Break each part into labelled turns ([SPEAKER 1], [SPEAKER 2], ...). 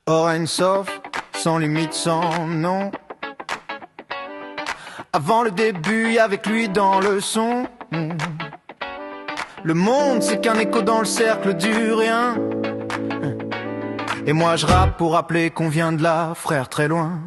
[SPEAKER 1] Oren sauf, sans limite, sans nom. Avant le début, y avec lui dans le son. Le monde, c'est qu'un écho dans le cercle du rien. Et moi je rappe pour rappeler qu'on vient de là, frère, très loin.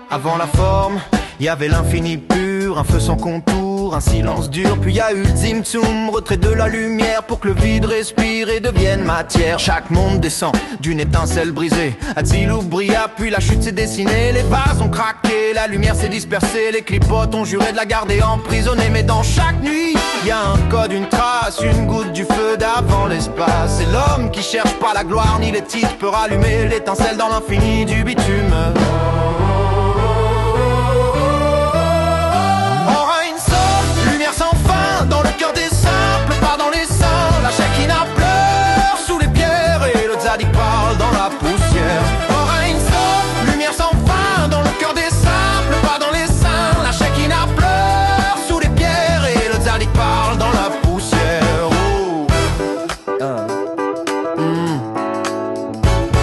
[SPEAKER 1] Avant la forme, y avait l'infini pur, un feu sans contour, un silence dur. Puis y a eu le Zimtzum, retrait de la lumière pour que le vide respire et devienne matière. Chaque monde descend d'une étincelle brisée. Atzilou brilla, puis la chute s'est dessinée. Les vases ont craqué, la lumière s'est dispersée. Les clipotes ont juré de la garder emprisonnée. Mais dans chaque nuit, y a un code, une trace, une goutte du feu d'avant l'espace. C'est l'homme qui cherche pas la gloire ni les titres peut rallumer l'étincelle dans l'infini du bitume. Dans le cœur des simples, pas dans les saints. La Shekinah pleure sous les pierres et le Tzadik parle dans la poussière. Oreille stop, lumière sans fin. Dans le cœur des simples, pas dans les saints. La Shekinah pleure sous les pierres et le Tzadik parle dans la poussière.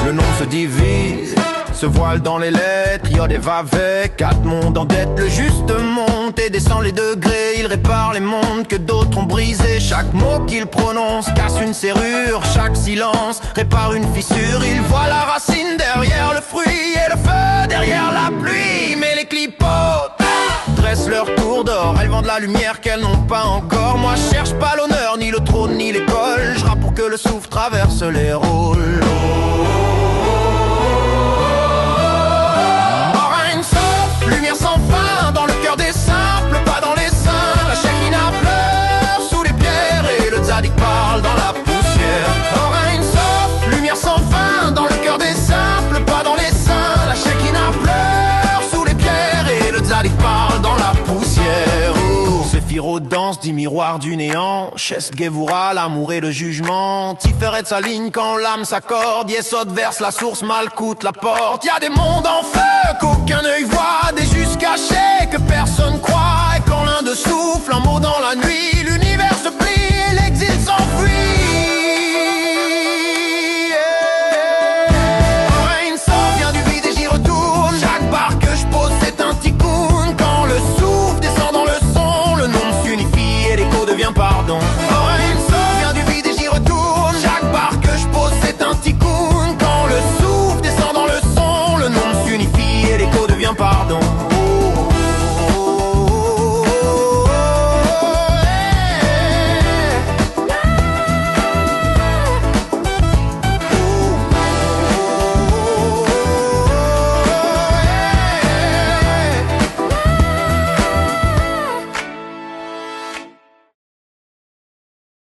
[SPEAKER 1] Le nom se divise, se voile dans les lettres, Yod et Vav, 4 mondes en dette. Le juste monte et descend les degrés. Il répare les mondes que d'autres ont brisés. Chaque mot qu'il prononce casse une serrure. Chaque silence répare une fissure. Il voit la racine derrière le fruit et le feu derrière la pluie. Mais les clipotes dressent leur tour d'or. Elles vendent la lumière qu'elles n'ont pas encore. Moi je cherche pas l'honneur, ni le trône, ni l'école. Je rappe pour que le souffle traverse les rôles. Lumière sans fin dans le cœur des simples, pas dans les saints. La Shekinah pleure sous les pierres et le Tzadik parle dans la poussière. Oreille sauf, lumière sans fin dans le cœur des simples, pas dans les saints. La Shekinah pleure sous les pierres et le Tzadik parle dans la poussière. Séphiro danse, 10 miroirs du néant. Chest Gevura, l'amour et le jugement. Tiferet s'aligne quand l'âme s'accorde. Yesod verse la source, Malkout la porte. Y'a des mondes en feu qu'aucun œil voit, des justes cachés que personne croit. Et quand l'un de souffle un mot dans la nuit, l'univers